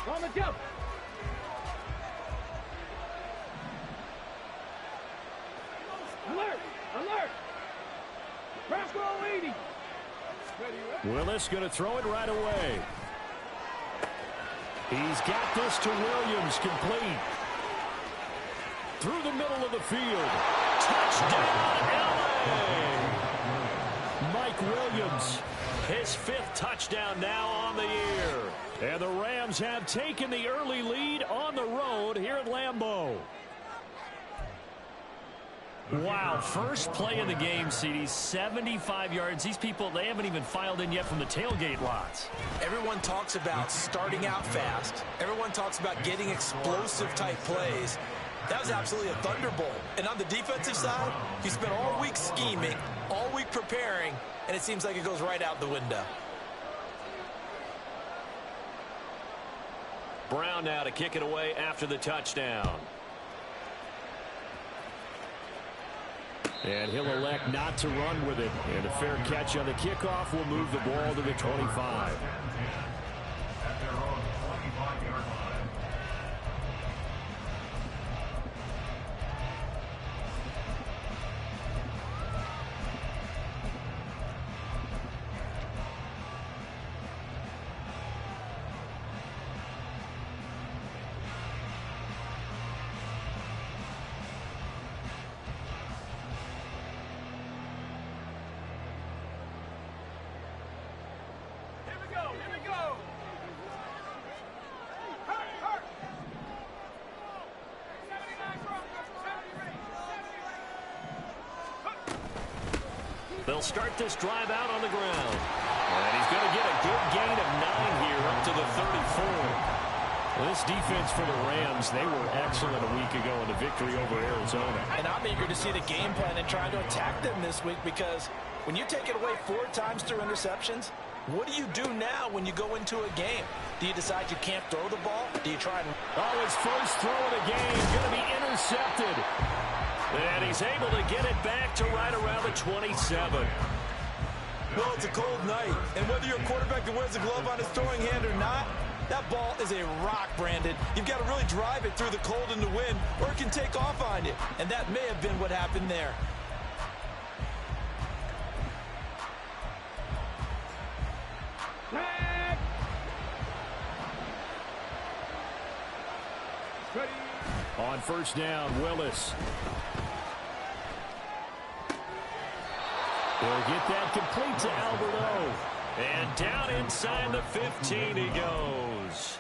On the jump. Alert! Alert! Brasco 80. Willis going to throw it right away. He's got this to Williams, complete. Through the middle of the field. Touchdown, LA! Mike Williams, his 5th touchdown now on the year. And the Rams have taken the early lead on the road here at Lambeau. Wow, first play of the game, CD, 75 yards. These people, they haven't even filed in yet from the tailgate lots. Everyone talks about starting out fast. Everyone talks about getting explosive type plays. That was absolutely a thunderbolt. And on the defensive side, you spent all week scheming, all week preparing, and it seems like it goes right out the window. Brown now to kick it away after the touchdown. And he'll elect not to run with it. And a fair catch on the kickoff will move the ball to the 25. They'll start this drive out on the ground. And he's going to get a good gain of 9 here up to the 34. Well, this defense for the Rams, they were excellent a week ago in the victory over Arizona. And I'm eager to see the game plan and trying to attack them this week, because when you take it away 4 times through interceptions, what do you do now when you go into a game? Do you decide you can't throw the ball? Do you try and... Oh, his first throw of the game going to be intercepted. And he's able to get it back to right around the 27. Well, it's a cold night, and whether you're a quarterback that wears a glove on his throwing hand or not, that ball is a rock, Brandon. You've got to really drive it through the cold and the wind, or it can take off on you. And that may have been what happened there. On first down, Willis. He'll get that complete to Alberto. And down inside the 15 he goes.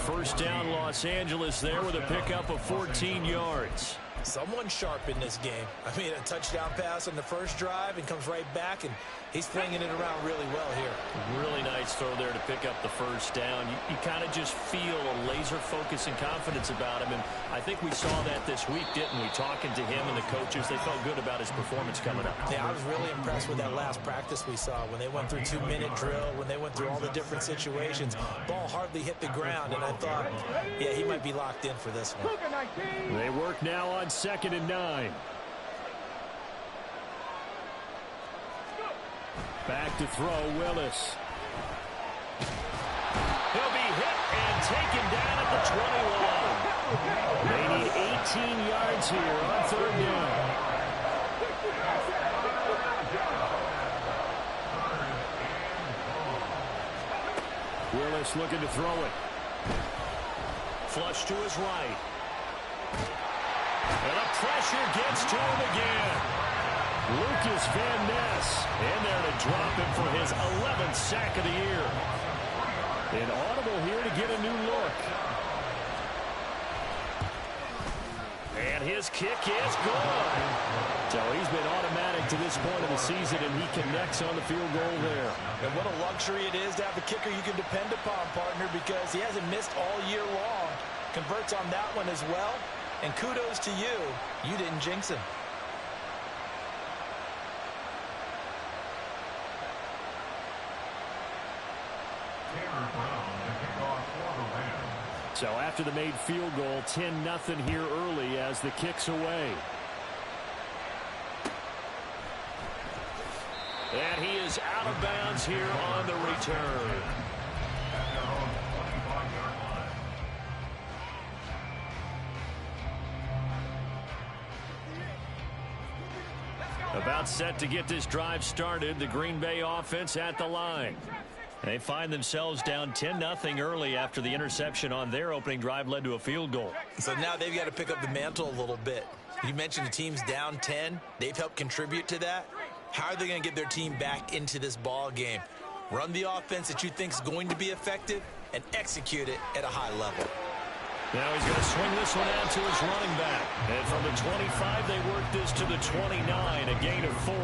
First down, Los Angeles there with a pickup of 14 yards. Someone sharp in this game. I mean, a touchdown pass on the first drive and comes right back, and he's flinging it around really well here. Really nice throw there to pick up the first down. You kind of just feel a laser focus and confidence about him, and I think we saw that this week, didn't we? Talking to him and the coaches, they felt good about his performance coming up. Yeah, I was really impressed with that last practice we saw when they went through 2-minute drill, when they went through all the different situations. Ball hardly hit the ground, and I thought, yeah, he might be locked in for this one. They work now on 2nd and 9. Back to throw, Willis. He'll be hit and taken down at the 21. They need 18 yards here on 3rd down. Willis looking to throw it. Flush to his right. And the pressure gets to him again. Lucas Van Ness in there to drop him for his 11th sack of the year. An audible here to get a new look. And his kick is good. So he's been automatic to this point of the season, and he connects on the field goal there. And what a luxury it is to have a kicker you can depend upon, partner, because he hasn't missed all year long. Converts on that one as well. And kudos to you. You didn't jinx him. So after the made field goal, 10-0 here early as the kick's away. And he is out of bounds here on the return. About set to get this drive started. The Green Bay offense at the line. They find themselves down 10-0 early after the interception on their opening drive led to a field goal. So now they've got to pick up the mantle a little bit. You mentioned the team's down 10. They've helped contribute to that. How are they going to get their team back into this ball game? Run the offense that you think is going to be effective and execute it at a high level. Now he's going to swing this one out to his running back. And from the 25, they work this to the 29, a gain of 4.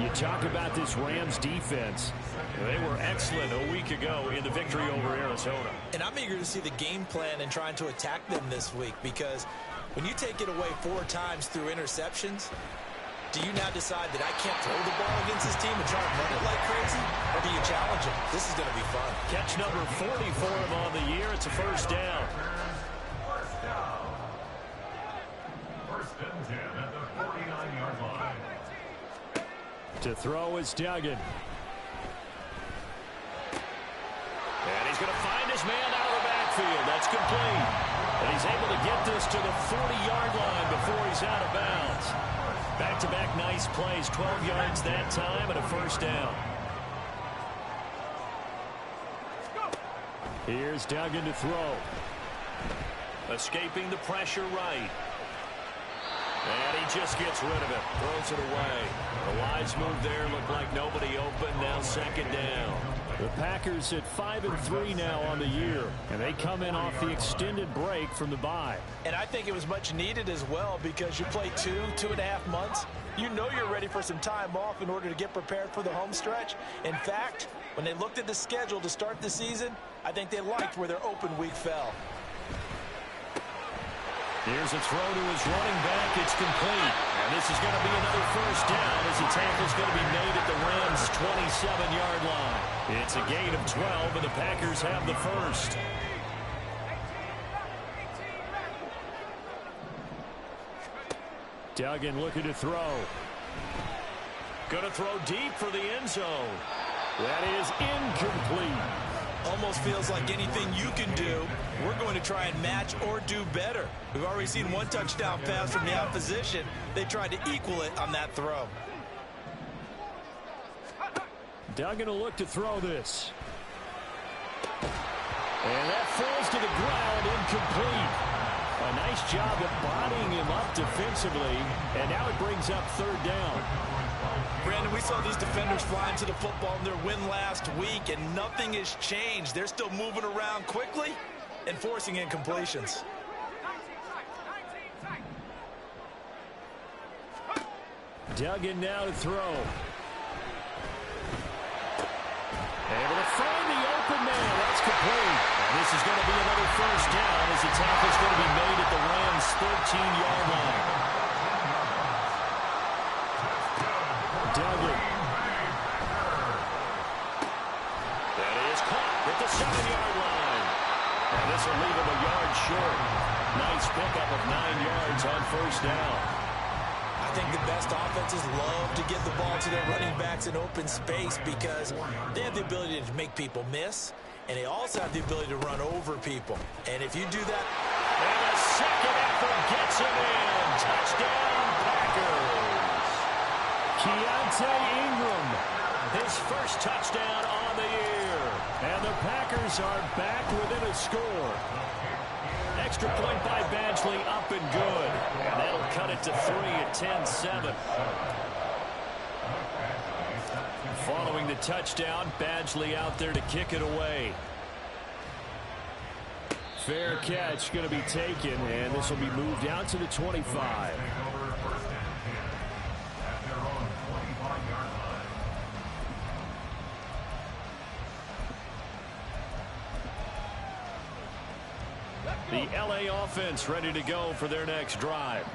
You talk about this Rams defense. They were excellent a week ago in the victory over Arizona. And I'm eager to see the game plan and trying to attack them this week, because when you take it away 4 times through interceptions, do you now decide that I can't throw the ball against this team and try to run it like crazy? Or do you challenge them? This is going to be fun. Catch number 40 for him on the year. It's a first down. First and 10 at the 49-yard line. To throw is Duggan. And he's going to find his man out of the backfield. That's complete. And he's able to get this to the 40-yard line before he's out of bounds. Back-to-back nice plays, 12 yards that time and a first down. Here's Duggan to throw. Escaping the pressure right. And he just gets rid of it. Throws it away. The wise move there. Looked like nobody open. Now second down. The Packers at 5-3 now on the year. And they come in off the extended break from the bye. And I think it was much needed as well, because you play 2.5 months. You know you're ready for some time off in order to get prepared for the home stretch. In fact, when they looked at the schedule to start the season, I think they liked where their open week fell. Here's a throw to his running back. It's complete. And this is going to be another first down as the tackle's going to be made at the Rams' 27-yard line. It's a gain of 12, and the Packers have the first. Duggan looking to throw. Going to throw deep for the end zone. That is incomplete. Almost feels like anything you can do, we're going to try and match or do better. We've already seen one touchdown pass from the opposition. They tried to equal it on that throw. Duggan will look to throw this. And that falls to the ground, incomplete. A nice job of bodying him up defensively, and now it brings up third down. Brandon, we saw these defenders flying to the football in their win last week, and nothing has changed. They're still moving around quickly and forcing incompletions. Duggan now to throw. Able to find the open man. That's complete. And this is going to be another first down as the tackle is going to be made at the Rams' 13-yard line. Duggan. That is caught at the 7-yard line. And this will leave him a yard short. Nice pickup of 9 yards on first down. I think the best offenses love to get the ball to their running backs in open space, because they have the ability to make people miss, and they also have the ability to run over people. And if you do that... And a second effort gets him in. Touchdown, Packers. Keontae Ingram, his first touchdown on the year. And the Packers are back within a score. Extra point by Badgley, up and good. And that'll cut it to 3 at 10-7. Following the touchdown, Badgley out there to kick it away. Fair catch going to be taken, and this will be moved out to the 25. The LA offense ready to go for their next drive.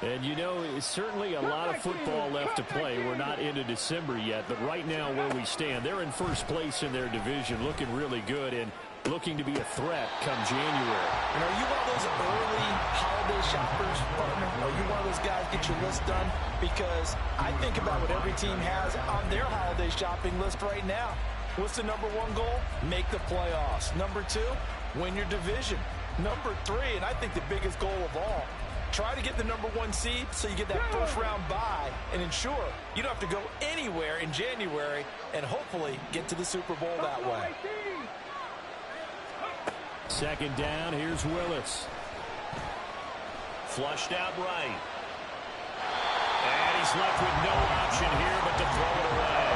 And you know, it's certainly a lot of football left to play. We're not into December yet, but right now where we stand, they're in first place in their division, looking really good and looking to be a threat come January. And are you one of those early holiday shoppers, partner? Are you one of those guys get your list done? Because I think about what every team has on their holiday shopping list right now. What's the number 1 goal? Make the playoffs. Number 2, win your division. Number 3, and I think the biggest goal of all, Try to get the #1 seed so you get that first-round bye and ensure you don't have to go anywhere in January and hopefully get to the Super Bowl that way. Second down, here's Willis. Flushed out right. And he's left with no option here but to throw it away.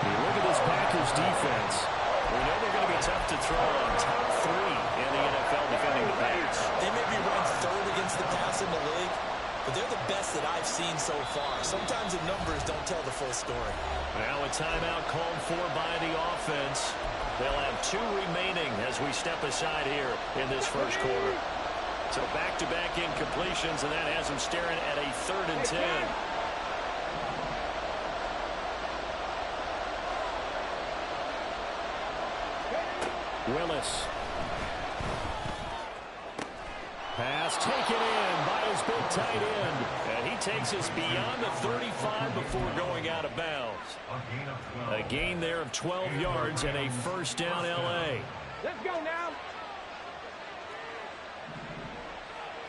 You look at this Packers defense. We know they're going to be tough to throw on. Top 3 in the NFL defending the pass. They may be ranked 3rd against the pass in the league, but they're the best that I've seen so far. Sometimes the numbers don't tell the full story. Now a timeout called for by the offense. They'll have 2 remaining as we step aside here in this first quarter. So back-to-back incompletions, and that has them staring at a 3rd and 10. Willis. Pass taken in by his big tight end. And he takes us beyond the 35 before going out of bounds. A gain there of 12 yards and a first down L.A. Let's go now.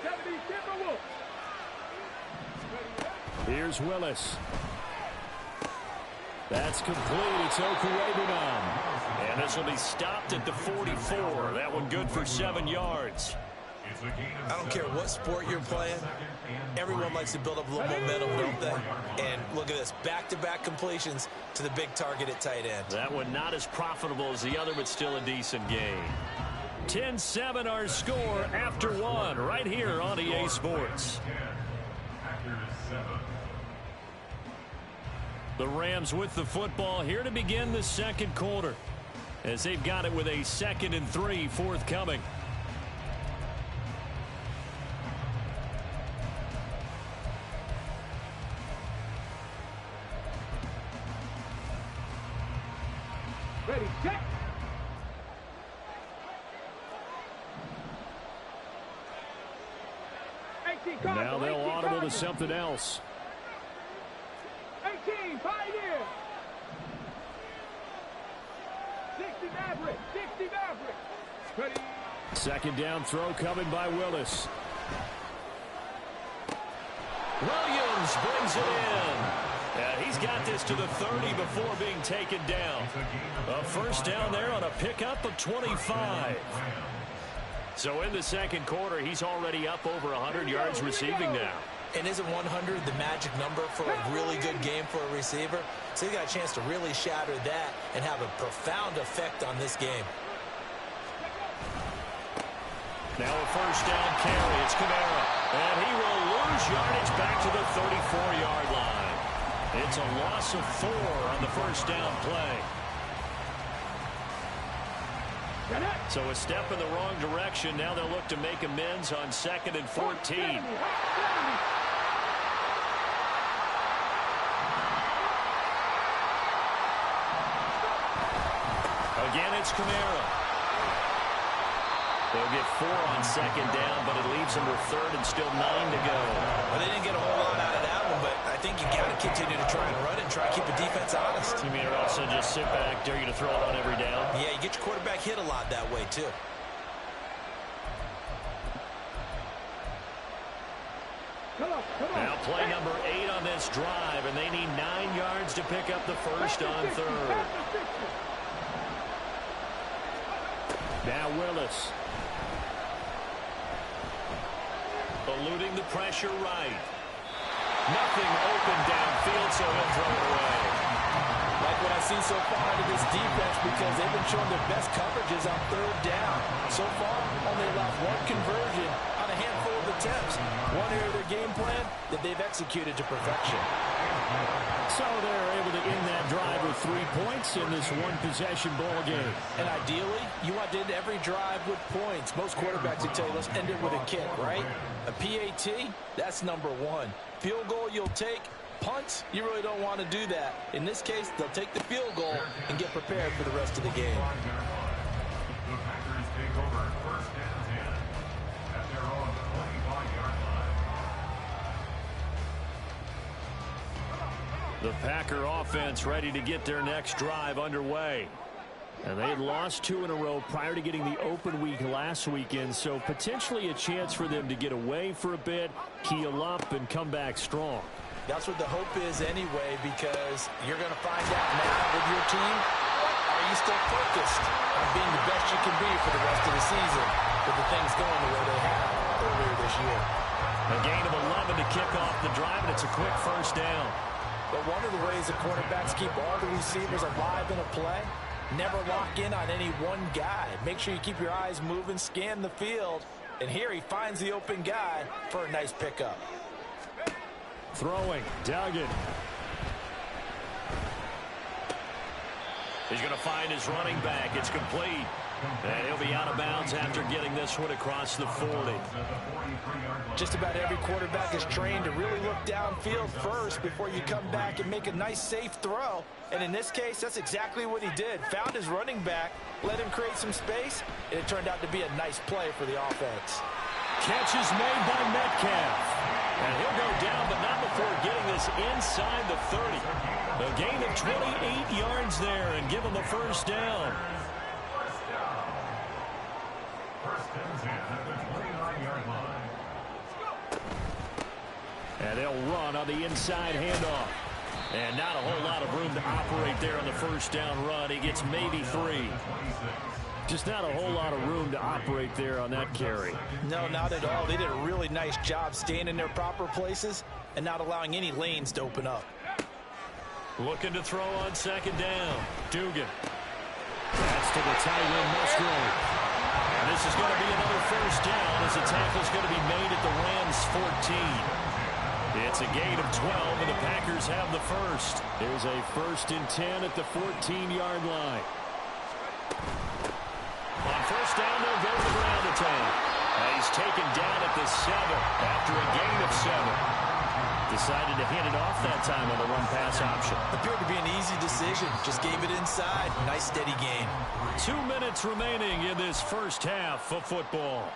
70 Timberwolves. Here's Willis. That's complete. It's Okurebunom. And this will be stopped at the 44. That one good for 7 yards. I don't care what sport you're playing. Everyone likes to build up a little momentum, don't they? And look at this. Back-to-back completions to the big target at tight end. That one not as profitable as the other, but still a decent game. 10-7 our score after 1 right here on EA Sports. The Rams with the football here to begin the second quarter, as they've got it with a 2nd and 3 forthcoming. Ready, check. And now they'll audible to something else. 18, Pioneer. 60 Maverick, 60 Maverick. Ready. Second down throw coming by Willis. Williams brings it in. And he's got this to the 30 before being taken down. A first down there on a pickup of 25. So in the second quarter, he's already up over 100 yards receiving now. And isn't 100 the magic number for a really good game for a receiver? So he's got a chance to really shatter that and have a profound effect on this game. Now a first down carry. It's Kamara. And he will lose yardage back to the 34-yard line. It's a loss of 4 on the first down play. So a step in the wrong direction. Now they'll look to make amends on 2nd and 14. Again, it's Kamara. They'll get 4 on 2nd down, but it leaves them with 3rd and still 9 to go. Well, they didn't get a whole lot out of that one, but I think you got to continue to try and run and try to keep the defense honest. You mean or also just sit back, dare you to throw it on every down? Yeah, you get your quarterback hit a lot that way, too. Come on. Now play number 8 on this drive, and they need 9 yards to pick up the first on 3rd. Now Willis. Eluding the pressure right. Nothing open downfield, so he'll throw it away. Like what I've seen so far out of this defense, because they've been showing their best coverages on 3rd down. So far, only allowed 1 conversion on a handful of attempts. One area of their game plan that they've executed to perfection. So they're able to end that drive with 3 points in this one-possession ball game. And ideally, you want to end every drive with points. Most quarterbacks would tell you, let's end it with a kick, right? A PAT, that's number 1. Field goal you'll take. Punts, you really don't want to do that. In this case, they'll take the field goal and get prepared for the rest of the game. The Packers take over 1st and 10 at their own 25-yard line. The Packer offense ready to get their next drive underway. And they had lost 2 in a row prior to getting the open week last weekend, so potentially a chance for them to get away for a bit, heal up, and come back strong. That's what the hope is anyway, because you're going to find out now with your team, are you still focused on being the best you can be for the rest of the season with the things going the way they have earlier this year. A gain of 11 to kick off the drive, and it's a quick first down. But one of the ways the quarterbacks keep all the receivers alive in a play, never lock in on any one guy. Make sure you keep your eyes moving, scan the field, and here he finds the open guy for a nice pickup. Throwing, Duggan. He's going to find his running back. It's complete. And he'll be out of bounds after getting this one across the 40. Just about every quarterback is trained to really look downfield first before you come back and make a nice, safe throw. And in this case, that's exactly what he did. Found his running back, let him create some space, and it turned out to be a nice play for the offense. Catch is made by Metcalf. And he'll go down, but not before getting this inside the 30. A gain of 28 yards there and give him the first down. And they'll run on the inside handoff. And not a whole lot of room to operate there on the first down run. He gets maybe 3. Just not a whole lot of room to operate there on that carry. No, not at all. They did a really nice job staying in their proper places and not allowing any lanes to open up. Looking to throw on second down. Dugan. That's to the tight end, Musgrove. And this is going to be another first down as the tackle's going to be made at the Rams' 14. It's a gain of 12, and the Packers have the first. There's a 1st and 10 at the 14-yard line. On first down, they'll go to the ground attack. He's taken down at the 7 after a gain of 7. Decided to hand it off that time on the run-pass option. Appeared to be an easy decision. Just gave it inside. Nice, steady gain. 2 minutes remaining in this first half of football.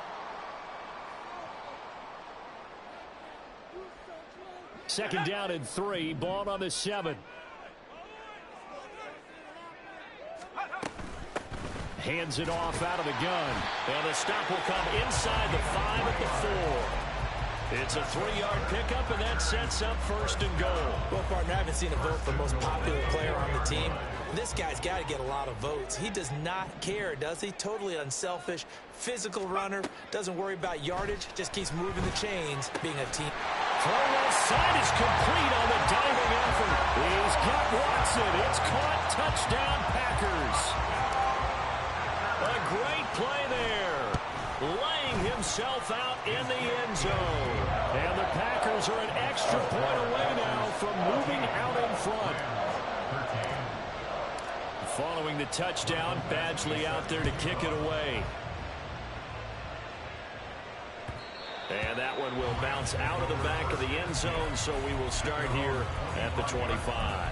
Second down and 3. Ball on the 7. Hands it off out of the gun. And the stop will come inside the 5 at the 4. It's a 3-yard pickup, and that sets up 1st and goal. Well, partner, I haven't seen a vote for most popular player on the team. This guy's got to get a lot of votes. He does not care, does he? Totally unselfish, physical runner, doesn't worry about yardage, just keeps moving the chains, being a team. Throw left side is complete on the diving effort. He's got Watson. It's caught. Touchdown, Packers. A great play there. Laying himself out in the end zone. And the Packers are an extra point away now from moving out in front. Following the touchdown, Badgley out there to kick it away. And that one will bounce out of the back of the end zone, so we will start here at the 25.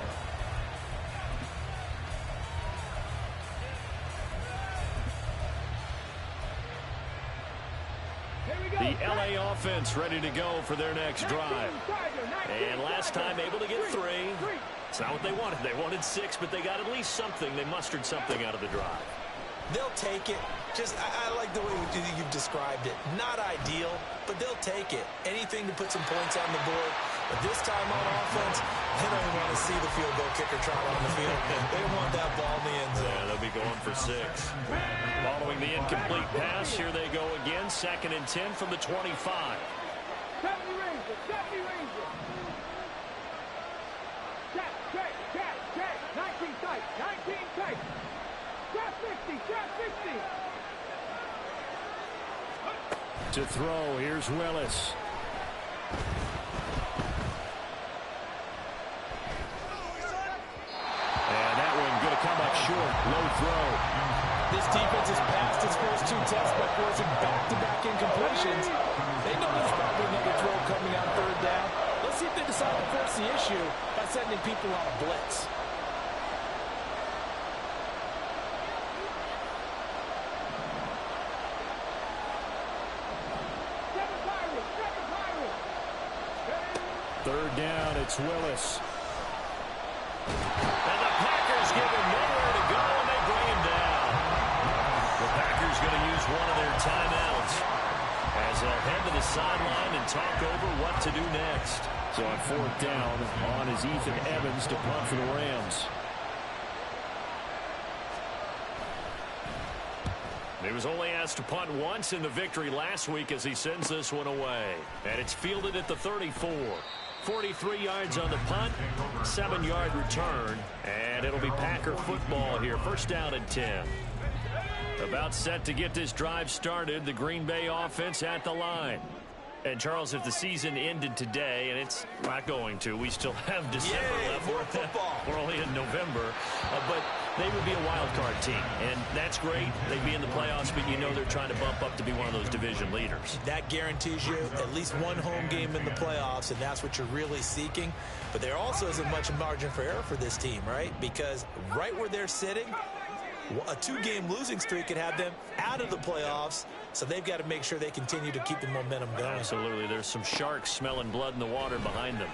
The LA offense ready to go for their next drive. And last time able to get 3. It's not what they wanted. They wanted 6, but they got at least something. They mustered something out of the drive. They'll take it. I like the way you've described it. Not ideal, but they'll take it. Anything to put some points on the board. But this time on offense, they don't want to see the field goal kicker trot on the field. They want that ball in the end zone. Yeah, they'll be going for 6. Following the incomplete pass, here they go again. 2nd and 10 from the 25. 70 Ranger, 70 Ranger. Check. 19 tight, 19 tight. Trap 50, trap 50. To throw, here's Willis. And that one going to come up short. Low throw. This defense has passed its first 2 tests by forcing back-to-back incompletions. They know there's probably another throw coming on 3rd down. Let's see if they decide to force the issue by sending people on a blitz. Third down, it's Willis. And the Packers give him nowhere to go, and they bring him down. So on fourth down, on is Ethan Evans to punt for the Rams. He was only asked to punt once in the victory last week as he sends this one away. And it's fielded at the 34. 43 yards on the punt, 7-yard return, and it'll be Packer football here. First down and 10. About set to get this drive started, the Green Bay offense at the line. And, Charles, if the season ended today, and it's not going to, we still have December left. More football. We're only in November. But they would be a wild card team, and that's great. They'd be in the playoffs, but you know they're trying to bump up to be one of those division leaders. That guarantees you at least one home game in the playoffs, and that's what you're really seeking. But there also isn't much margin for error for this team, right? Because right where they're sitting, a 2-game losing streak could have them out of the playoffs, so they've got to make sure they continue to keep the momentum going. Absolutely. There's some sharks smelling blood in the water behind them.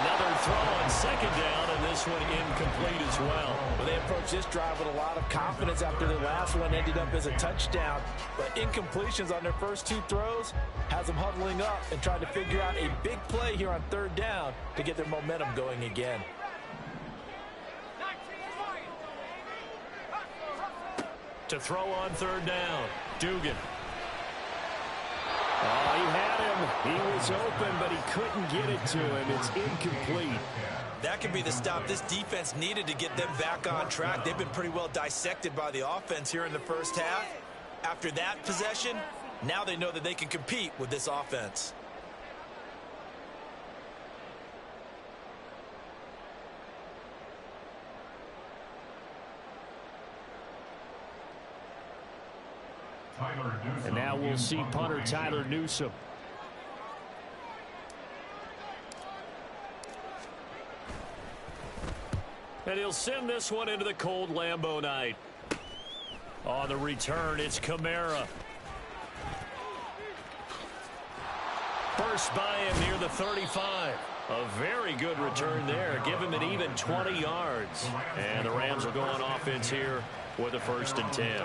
Another throw on second down, and this one incomplete as well. Well, they approached this drive with a lot of confidence after their last one ended up as a touchdown. But incompletions on their first 2 throws has them huddling up and trying to figure out a big play here on third down to get their momentum going again. To throw on third down, Dugan. Oh, he had him. He was open, but he couldn't get it to him. It's incomplete. That could be the stop this defense needed to get them back on track. They've been pretty well dissected by the offense here in the first half. After that possession, now they know that they can compete with this offense. And now we'll see punter Tyler Newsome. And he'll send this one into the cold Lambeau night. On the return, it's Kamara. First by him near the 35. A very good return there. Give him an even 20 yards. And the Rams will go on offense here with a 1st and 10.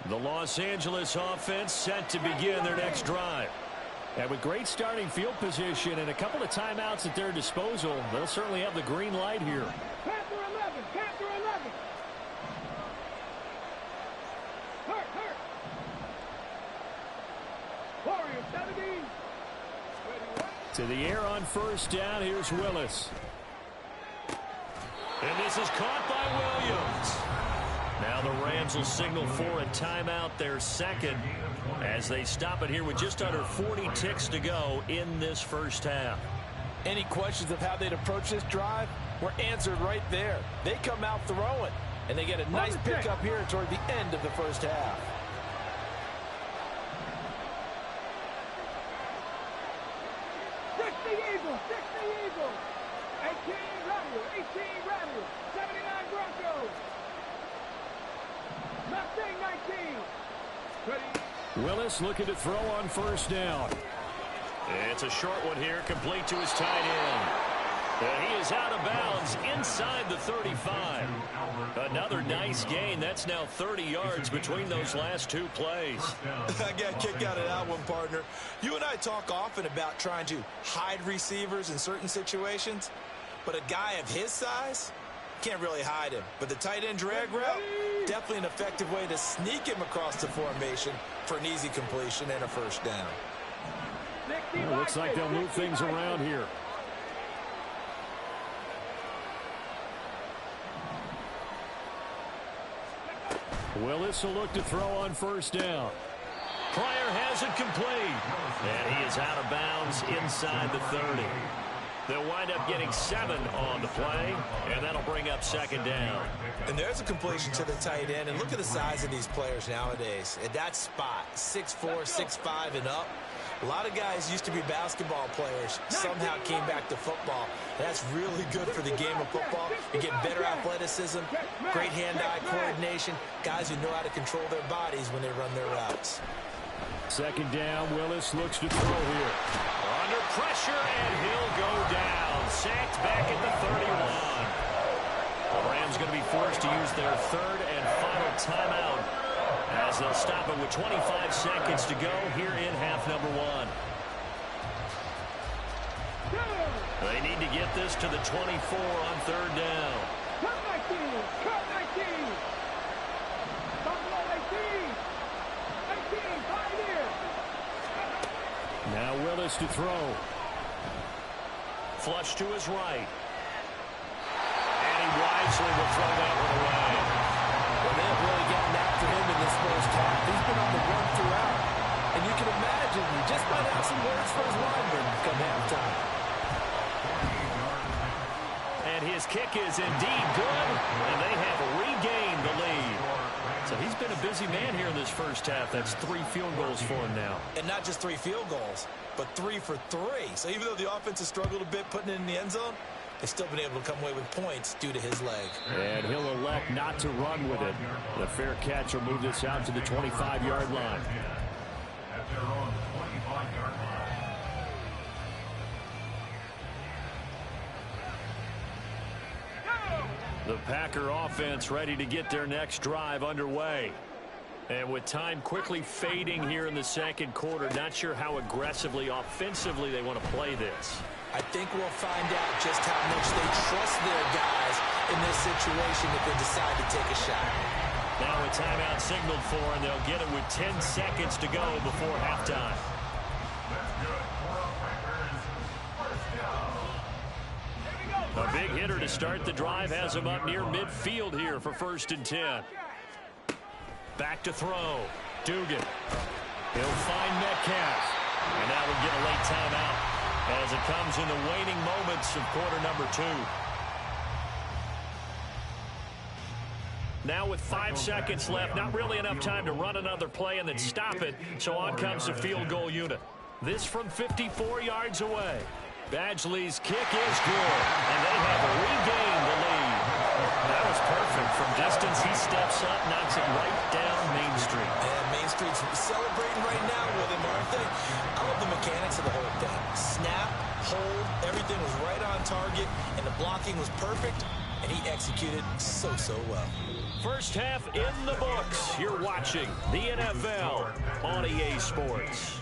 The Los Angeles offense set to begin their next drive. And with great starting field position and a couple of timeouts at their disposal, they'll certainly have the green light here. Panther 11, Panther 11. Hurt. Warrior 17. To the air on first down, here's Willis. And this is caught by Williams. Now the Rams will signal for a timeout, their second, as they stop it here with just under 40 ticks to go in this first half. Any questions of how they'd approach this drive were answered right there. They come out throwing, and they get a nice pickup here toward the end of the first half. Six the Eagles, 18 Rebels, 79 Broncos. Mustang 19. Ready. Willis looking to throw on first down. It's a short one here, complete to his tight end. And he is out of bounds inside the 35. Another nice gain. That's now 30 yards between those last 2 plays. I got a kick out of that one, partner. You and I talk often about trying to hide receivers in certain situations, but a guy of his size can't really hide him. But the tight end drag route, definitely an effective way to sneak him across the formation for an easy completion and a first down. Well, looks like they'll move things around here. Willis will look to throw on first down. Pryor has it complete. And he is out of bounds inside the 30. They'll wind up getting 7 on the play, and that'll bring up second down. And there's a completion to the tight end. And look at the size of these players nowadays. At that spot, 6'4", 6'5", and up. A lot of guys used to be basketball players, somehow came back to football. That's really good for the game of football. You get better athleticism, great hand-eye coordination, guys who know how to control their bodies when they run their routes. Second down, Willis looks to throw here. under pressure, and he'll go down. Sacked back at the 31. The Rams going to be forced to use their third and final timeout as they'll stop it with 25 seconds to go here in half number one. They need to get this to the 24 on third down. Cut 19! Cut 19! Buffalo 18! 18! 5 years! Now Willis to throw. Flush to his right. And he wisely will throw that one away. Well, they have really gotten after him in this first half. He's been on the run throughout. And you can imagine he just might have some words for his linemen come halftime. And his kick is indeed good, and they have regained the lead. So he's been a busy man here in this first half. That's 3 field goals for him now. And not just 3 field goals, but 3 for 3. So even though the offense has struggled a bit putting it in the end zone, they've still been able to come away with points due to his leg. And he'll elect not to run with it. The fair catch will move this out to the 25-yard line. At their own 25-yard line. The Packer offense ready to get their next drive underway. And with time quickly fading here in the second quarter, not sure how aggressively, offensively they want to play this. I think we'll find out just how much they trust their guys in this situation if they decide to take a shot. Now a timeout signaled for, and they'll get it with 10 seconds to go before halftime. A big hitter to start the drive has him up near midfield here for 1st and 10. Back to throw. Dugan. He'll find Metcalf. And now we'll get a late timeout as it comes in the waning moments of quarter number 2. Now with 5 seconds left, not really enough time to run another play and then stop it. So on comes the field goal unit. This from 54 yards away. Badgley's kick is good, and they have regained the lead. That was perfect. From distance, he steps up, knocks it right down Main Street. And Main Street's celebrating right now with him, aren't they? I love the mechanics of the whole thing. Snap, hold, everything was right on target, and the blocking was perfect, and he executed so well. First half in the books. You're watching the NFL on EA Sports.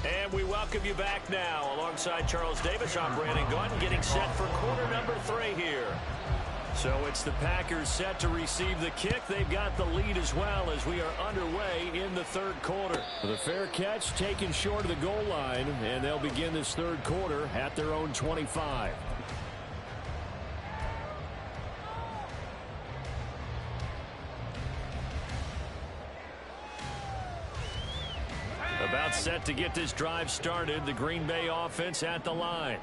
And we welcome you back now. Alongside Charles Davis, I'm Brandon Gunn, getting set for quarter number 3 here. So it's the Packers set to receive the kick. They've got the lead as well as we are underway in the third quarter. The fair catch taken short of the goal line, and they'll begin this third quarter at their own 25. About set to get this drive started. The Green Bay offense at the line.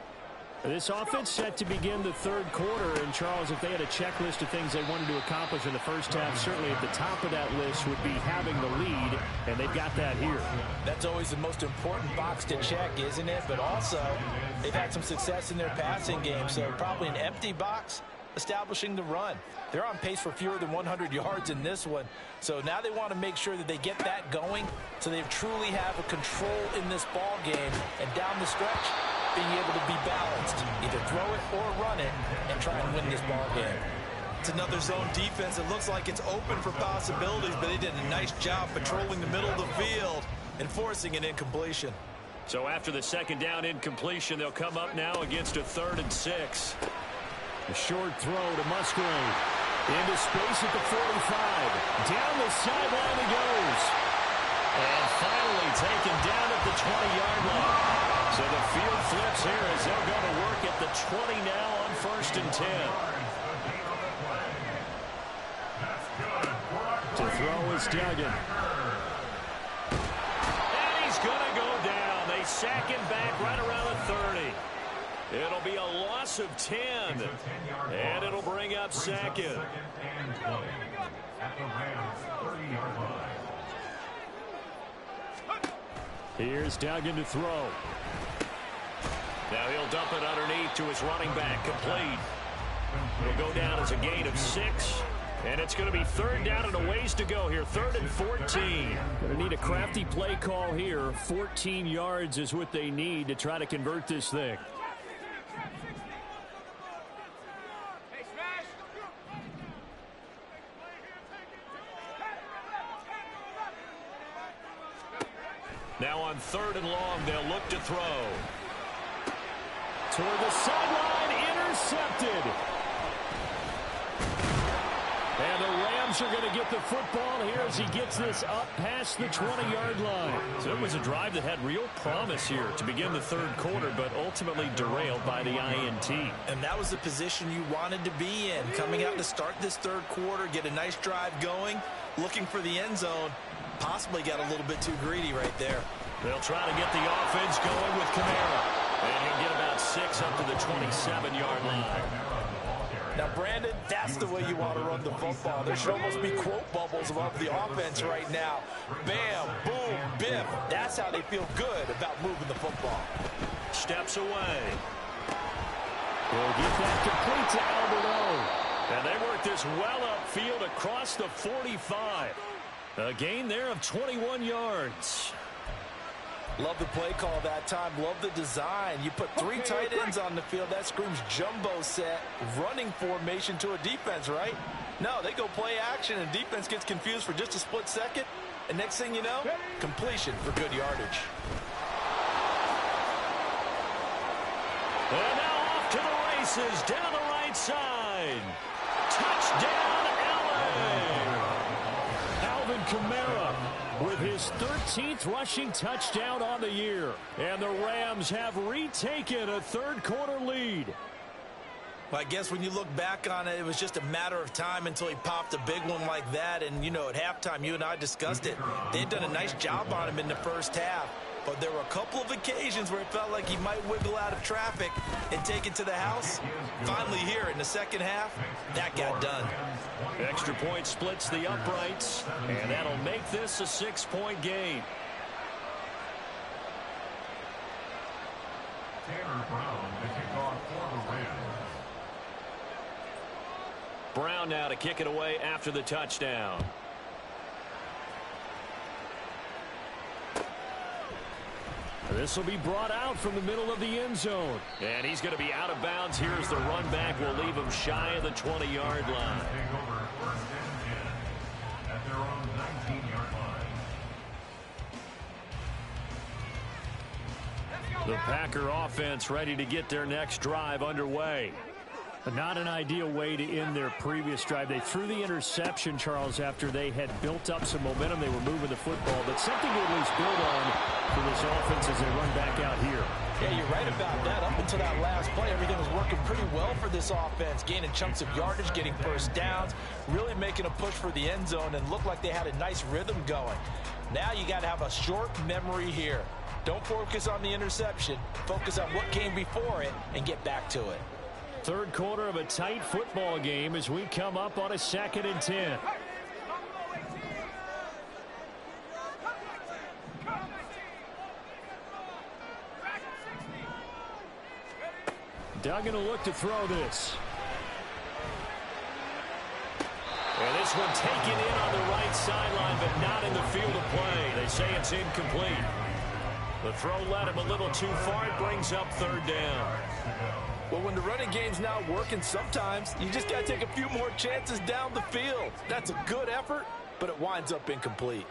This offense set to begin the third quarter. And, Charles, if they had a checklist of things they wanted to accomplish in the first half, certainly at the top of that list would be having the lead, and they've got that here. That's always the most important box to check, isn't it? But also, they've had some success in their passing game, so probably an empty box establishing the run. They're on pace for fewer than 100 yards in this one. So now they want to make sure that they get that going so they truly have a control in this ball game. And down the stretch, being able to be balanced. Either throw it or run it and try and win this ball game. It's another zone defense. It looks like it's open for possibilities, but they did a nice job patrolling the middle of the field and forcing an incompletion. So after the second down incompletion, they'll come up now against a 3rd and 6. A short throw to Musgrave. Into space at the 45. Down the sideline he goes. And finally taken down at the 20-yard line. So the field flips here as they'll go to work at the 20 now on 1st and 10. To throw is Duggan. And he's going to go down. They sack him back right around the 30. It'll be a loss of 10. And it'll bring up 2nd. And 20 at the Rams' 30-yard line. Here's Duggan to throw. Now he'll dump it underneath to his running back. Complete. It'll go down as a gain of 6. And it's going to be third down and a ways to go here. 3rd and 14. Going to need a crafty play call here. 14 yards is what they need to try to convert this thing. Now on 3rd and long, they'll look to throw. Toward the sideline, intercepted. And the Rams are going to get the football here as he gets this up past the 20-yard line. So it was a drive that had real promise here to begin the 3rd quarter, but ultimately derailed by the INT. And that was the position you wanted to be in. Coming out to start this 3rd quarter, get a nice drive going, looking for the end zone. Possibly got a little bit too greedy right there. They'll try to get the offense going with Kamara. And he'll get about 6 up to the 27-yard line. Now, Brandon, that's the way you want to run the football. There should almost be quote bubbles above the offense right now. Bam, boom, biff. That's how they feel good about moving the football. Steps away. We'll get that complete to Alberto. And they work this well upfield across the 45. A gain there of 21 yards. Love the play call that time. Love the design. You put 3 tight ends on the field. That screams jumbo set, running formation to a defense, right? No, they go play action, and defense gets confused for just a split second. And next thing you know, completion for good yardage. And now off to the races down the right side. Touchdown, LA! Alvin Kamara with his 13th rushing touchdown on the year. And the Rams have retaken a 3rd quarter lead. Well, I guess when you look back on it, it was just a matter of time until he popped a big one like that. And, you know, at halftime, you and I discussed it. They had done a nice job on him in the first half. But there were a couple of occasions where it felt like he might wiggle out of traffic and take it to the house. Finally here in the second half, that got done. Extra point splits the uprights, and that'll make this a 6-point game. Tanner Brown, the kickoff for the Rams. Brown now to kick it away after the touchdown. This will be brought out from the middle of the end zone. And he's going to be out of bounds. Here's the run back. Will leave him shy of the 20-yard line. Take over 1st and 10 at their own 19-yard line. The Packer offense ready to get their next drive underway. But not an ideal way to end their previous drive. They threw the interception, Charles, after they had built up some momentum. They were moving the football, but something to at least build on for this offense as they run back out here. Yeah, you're right about that. Up until that last play, everything was working pretty well for this offense. Gaining chunks of yardage, getting first downs, really making a push for the end zone, and looked like they had a nice rhythm going. Now you got to have a short memory here. Don't focus on the interception. Focus on what came before it and get back to it. 3rd quarter of a tight football game as we come up on a 2nd and 10. Duggan will look to throw this. And this one taken in on the right sideline, but not in the field of play. They say it's incomplete. The throw led him a little too far. It brings up 3rd down. Well, when the running game's not working, sometimes you just got to take a few more chances down the field. That's a good effort, but it winds up incomplete.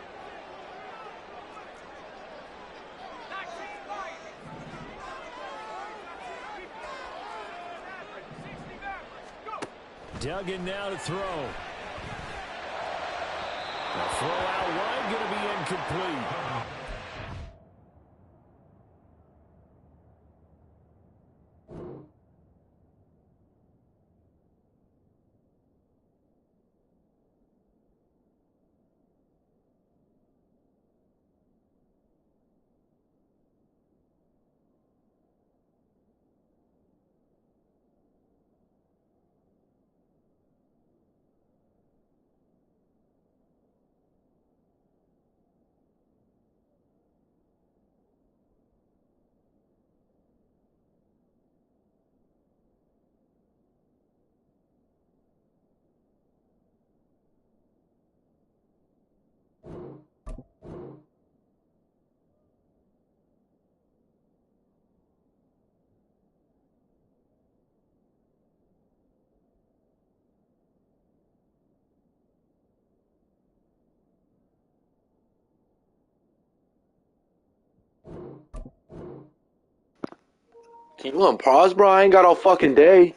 Duggan now to throw. The throw out wide going to be incomplete. Can you unpause, bro? I ain't got all fucking day.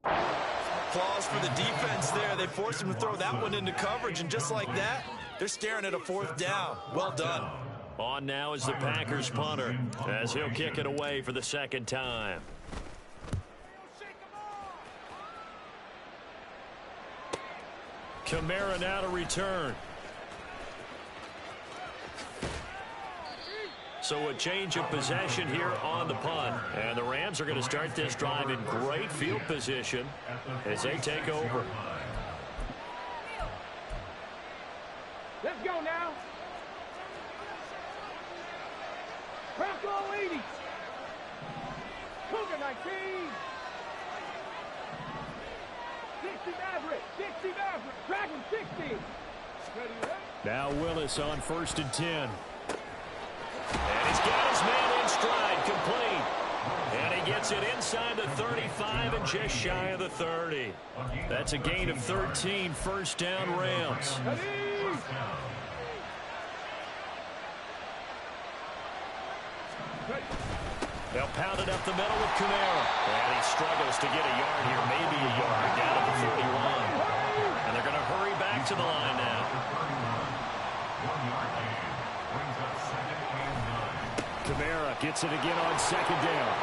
Applause for the defense there. They forced him to throw that one into coverage, and just like that, they're staring at a 4th down. Well done. On now is the Packers punter, as he'll kick it away for the 2nd time. Kamara now to return. So a change of possession here on the punt. And the Rams are going to start this drive in great field position as they take over. Let's go now. Bronco 80. Cougar 19. 60 Maverick. 60 Maverick. Dragon 60. Ready, ready? Now Willis on 1st and 10. And he's got his man in stride, complete. And he gets it inside the 35 and just shy of the 30. That's a gain of 13, 1st down Rams. They'll pound it up the middle with Kamara. And he struggles to get a yard here, maybe a yard down at the 41. And they're going to hurry back to the line now. Kamara gets it again on 2nd down.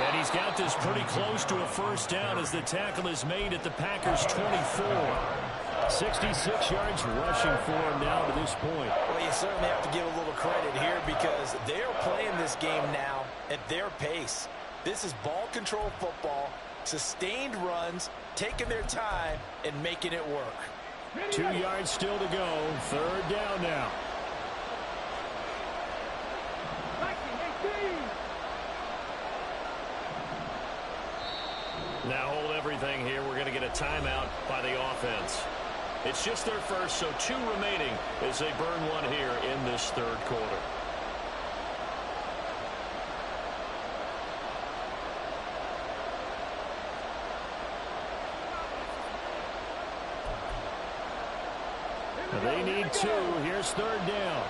And he's got this pretty close to a 1st down as the tackle is made at the Packers' 24. 66 yards rushing for him now to this point. Well, you certainly have to give a little credit here because they're playing this game now at their pace. This is ball control football, sustained runs, taking their time, and making it work. 2 yards still to go. 3rd down now. Now hold everything here. We're going to get a timeout by the offense. It's just their first, so 2 remaining as they burn one here in this 3rd quarter. They need 2. Here's 3rd down.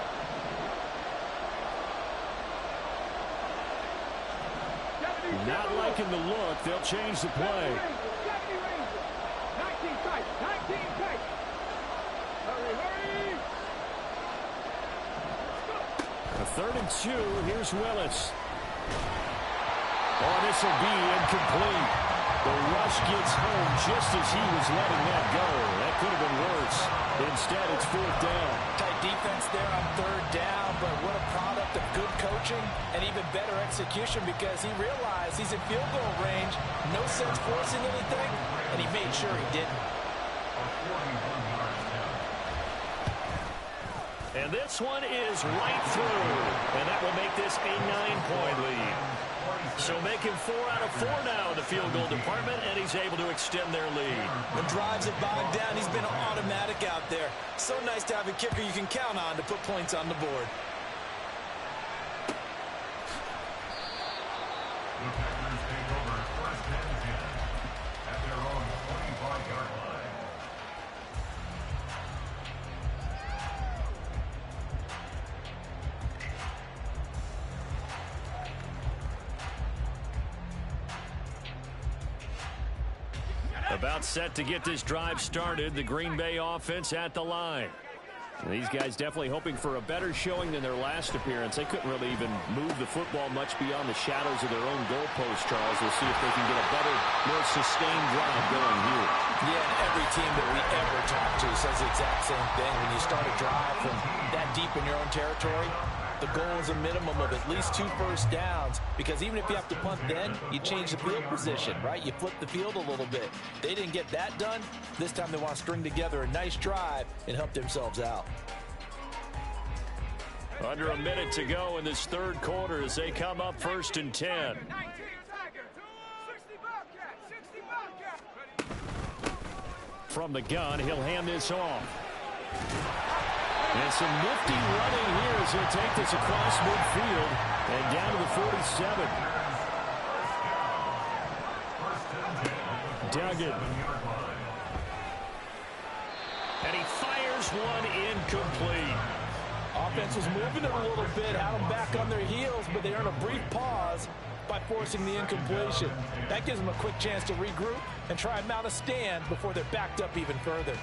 Not liking the look. They'll change the play. 19 tight. 19 tight. Hurry, hurry. A 3rd and 2. Here's Willis. Oh, this will be incomplete. The rush gets home just as he was letting that go. That could have been worse. Instead, it's 4th down. Tight defense there on 3rd down, but what a product of good coaching and even better execution because he realized he's in field goal range. No sense forcing anything, and he made sure he didn't. And this one is right through. And that will make this a 9-point lead. So making 4 out of 4 now in the field goal department, and he's able to extend their lead. When drives have bogged down, he's been automatic out there. So nice to have a kicker you can count on to put points on the board. The Packers take over 1st and 10 at their own 25-yard line. About set to get this drive started. The Green Bay offense at the line. These guys definitely hoping for a better showing than their last appearance. They couldn't really even move the football much beyond the shadows of their own goalpost, Charles. We'll see if they can get a better, more sustained drive going here. Yeah, and every team that we ever talk to says the exact same thing. When you start a drive from that deep in your own territory, the goal is a minimum of at least 2 first downs because even if you have to punt then, you change the field position, right? You flip the field a little bit. They didn't get that done. This time they want to string together a nice drive and help themselves out. Under a minute to go in this 3rd quarter as they come up 1st and 10. 19 Tiger. 60 Bobcat. 60 Bobcat. From the gun, he'll hand this off. And some nifty running here as he'll take this across midfield and down to the 47. Duggan. And he fires one incomplete. Offense was moving it a little bit, had them back on their heels, but they earned a brief pause by forcing the incompletion. That gives them a quick chance to regroup and try and mount a stand before they're backed up even further.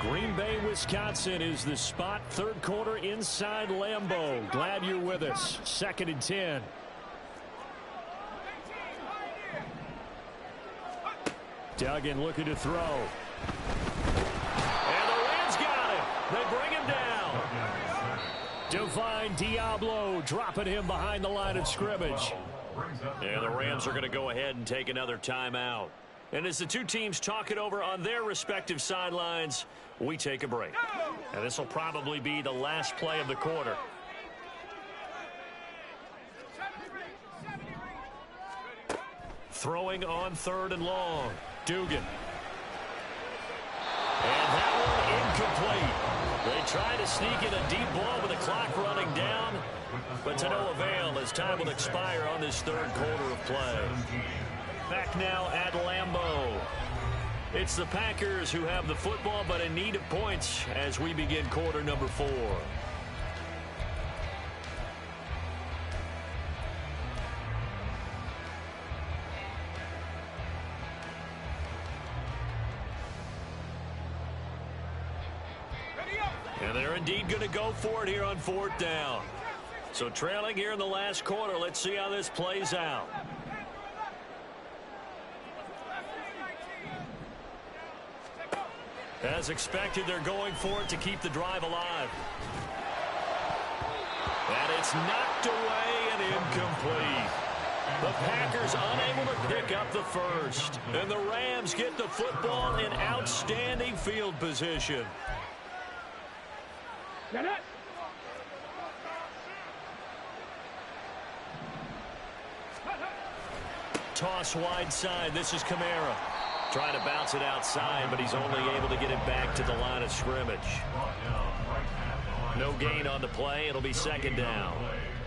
Green Bay, Wisconsin is the spot. Third quarter inside Lambeau. Glad you're with us. 2nd and 10. Duggan looking to throw. And the Rams got him. They bring him down. Divine Diablo dropping him behind the line of scrimmage. And the Rams are going to go ahead and take another timeout. And as the two teams talk it over on their respective sidelines, we take a break. And this will probably be the last play of the quarter. Throwing on 3rd and long. Dugan. And that one incomplete. They try to sneak in a deep ball with the clock running down, but to no avail as time will expire on this 3rd quarter of play. Back now at Lambeau. It's the Packers who have the football, but in need of points as we begin quarter number 4. And they're indeed going to go for it here on 4th down. So trailing here in the last quarter, let's see how this plays out. As expected, they're going for it to keep the drive alive. And it's knocked away and incomplete. The Packers unable to pick up the first. And the Rams get the football in outstanding field position. Get it. Toss wide side. This is Kamara. Trying to bounce it outside, but he's only able to get it back to the line of scrimmage. No gain on the play. It'll be 2nd down.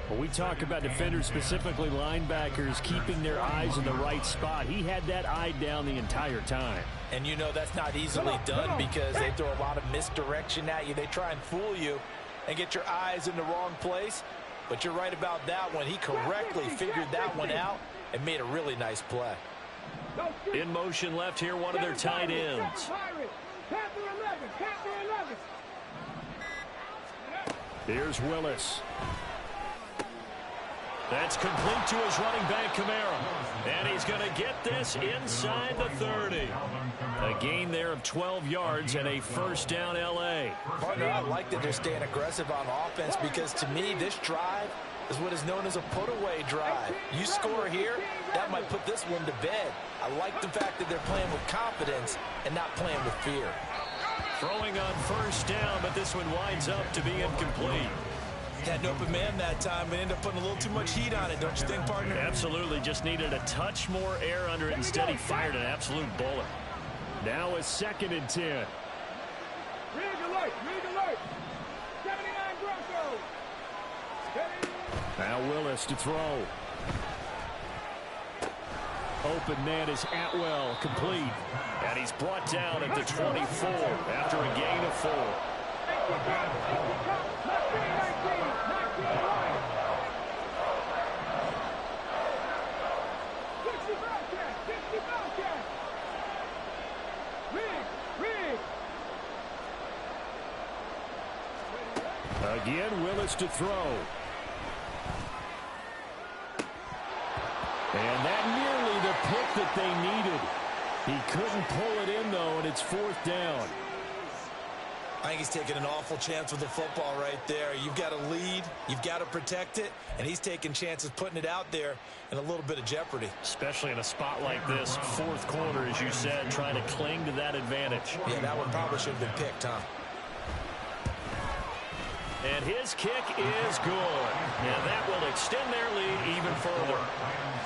When we talk about defenders, specifically linebackers, keeping their eyes in the right spot, he had that eye down the entire time. And you know that's not easily done because they throw a lot of misdirection at you. They try and fool you and get your eyes in the wrong place. But you're right about that one. He correctly figured that one out and made a really nice play. In motion left here, one of their tight ends. Here's Willis. That's complete to his running back, Kamara. And he's going to get this inside the 30. A gain there of 12 yards and a 1st down L.A. Partner, I like that they're staying aggressive on offense because to me, this drive is what is known as a put-away drive. You score here, that might put this one to bed. I like the fact that they're playing with confidence and not playing with fear. Throwing on 1st down, but this one winds up to be incomplete. Had an open man that time, but ended up putting a little too much heat on it, don't you think, partner? Absolutely, just needed a touch more air under it. Instead, he fired an absolute bullet. Now a 2nd and 10. Rig alert, rig alert. 79 Broncos. Now Willis to throw. Open man is Atwell, complete. And he's brought down at the 24 after a gain of 4. Again, Willis to throw. And that nearly the pick that they needed. He couldn't pull it in, though, and it's 4th down. I think he's taking an awful chance with the football right there. You've got to lead, you've got to protect it, and he's taking chances putting it out there in a little bit of jeopardy. Especially in a spot like this, 4th quarter, as you said, trying to cling to that advantage. Yeah, that one probably should have been picked, huh? And his kick is good. And that will extend their lead even further.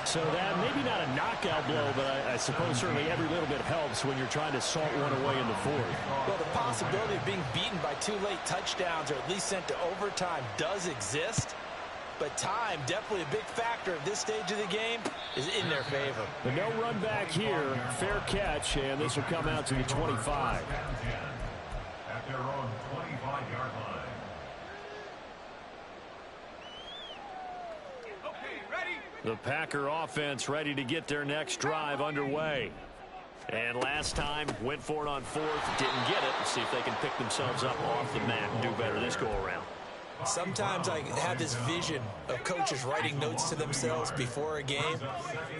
So that maybe not a knockout blow, but I suppose certainly every little bit helps when you're trying to salt one away in the fourth. Well, the possibility of being beaten by 2 late touchdowns or at least sent to overtime does exist. But time, definitely a big factor at this stage of the game, is in their favor. The no run back here, fair catch, and this will come out to the 25. At their own 25-yard line. The Packer offense ready to get their next drive underway. And last time, went for it on fourth, didn't get it. Let's see if they can pick themselves up off the mat and do better this go-around. Sometimes I have this vision of coaches writing notes to themselves before a game,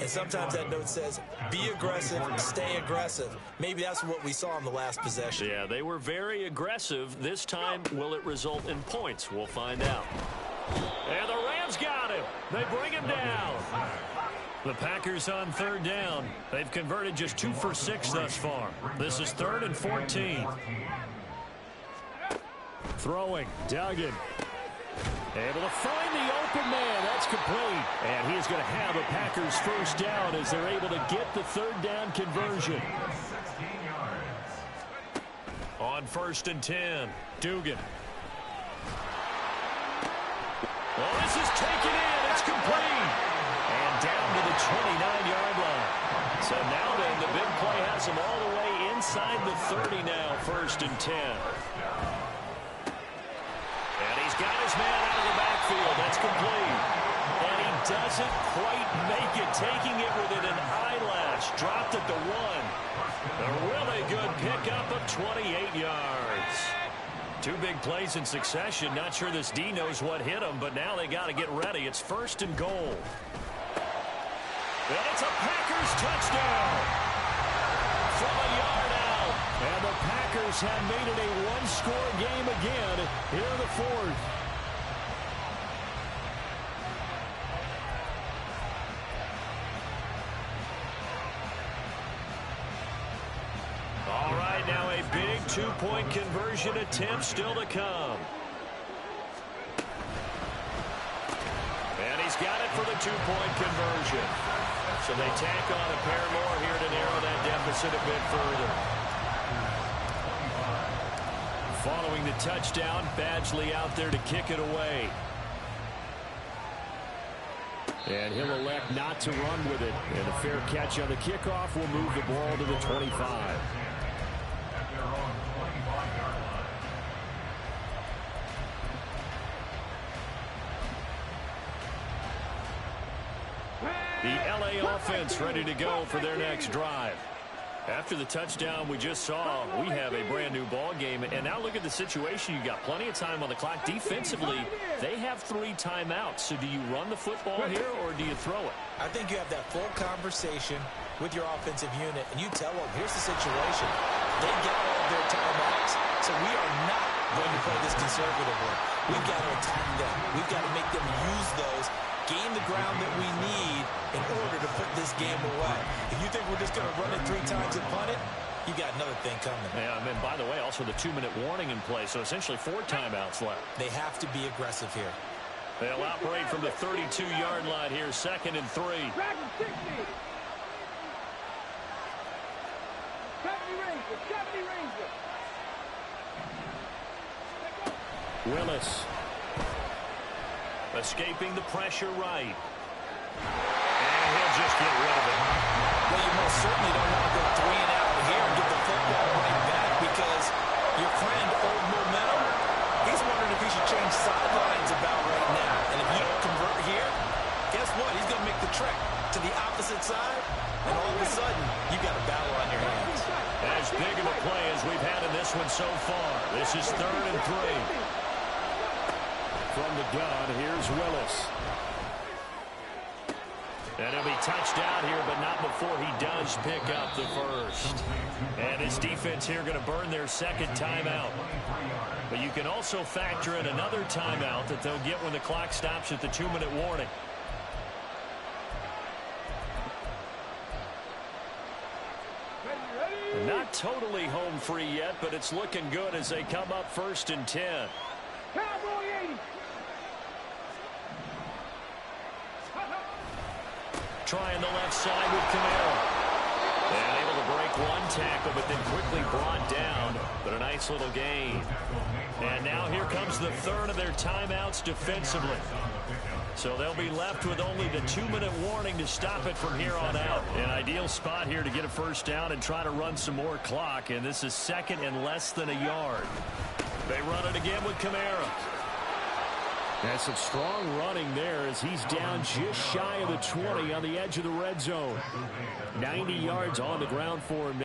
and sometimes that note says, be aggressive, stay aggressive. Maybe that's what we saw in the last possession. Yeah, they were very aggressive. This time, will it result in points? We'll find out. And the Rams got him. They bring him down. The Packers on third down. They've converted just 2 for 6 thus far. This is 3rd and 14. Throwing, Duggan. Able to find the open man. That's complete. And he's going to have a Packers first down as they're able to get the third down conversion. On 1st and 10, Dugan. Well, this is taken in. It's complete. And down to the 29-yard line. So now then, the big play has him all the way inside the 30 now, 1st and 10. And he's got his man out of the backfield. That's complete. And he doesn't quite make it, taking it within an eyelash. Dropped at the 1. A really good pickup of 28 yards. 2 big plays in succession. Not sure this D knows what hit him, but now they got to get ready. It's 1st and goal. And it's a Packers touchdown from a yard out. And the Packers have made it a one-score game again here in the 4th. All right, now a big 2-point conversion attempt still to come. And he's got it for the 2-point conversion. So they tack on a pair more here to narrow that deficit a bit further. Following the touchdown, Badgley out there to kick it away. And he'll elect not to run with it. And a fair catch on the kickoff will move the ball to the 25. The LA offense ready to go for their next drive. After the touchdown we just saw, we have a brand new ball game. And now look at the situation. You got plenty of time on the clock. Defensively, they have 3 timeouts. So do you run the football here or do you throw it? I think you have that full conversation with your offensive unit, and you tell them, here's the situation. They got all of their timeouts, so we are not going to play this conservatively. We've got to attack them. We've got to make them use those, gain the ground that we need in order to put this game away. If you think we're just going to run it 3 times and punt it, you got another thing coming. Yeah, and by the way, also the 2-minute warning in play, so essentially 4 timeouts left. They have to be aggressive here. They'll operate from the 32-yard line here, 2nd and 3. Dragon 60. 70 Rangers, 70 Rangers. Willis. Escaping the pressure right. And he'll just get rid of it. Well, you most certainly don't want to go 3 and out here and get the football right back because your friend, Old Momentum, he's wondering if he should change sidelines about right now. And if you don't convert here, guess what? He's going to make the trek to the opposite side, and all of a sudden, you got a battle on your hands. As big of a play as we've had in this one so far. This is 3rd and 3. From the gun, here's Willis. And he'll be touched out here, but not before he does pick up the first. And his defense here going to burn their 2nd timeout. But you can also factor in another timeout that they'll get when the clock stops at the 2-minute warning. Not totally home free yet, but it's looking good as they come up 1st and 10. Cowboy 80. trying the left side with Kamara. And able to break one tackle, but then quickly brought down. But a nice little gain. And now here comes the third of their timeouts defensively. So they'll be left with only the 2-minute warning to stop it from here on out. An ideal spot here to get a first down and try to run some more clock. And this is second and less than a yard. They run it again with Kamara. That's some strong running there as he's down just shy of the 20 on the edge of the red zone. 90 yards on the ground for him.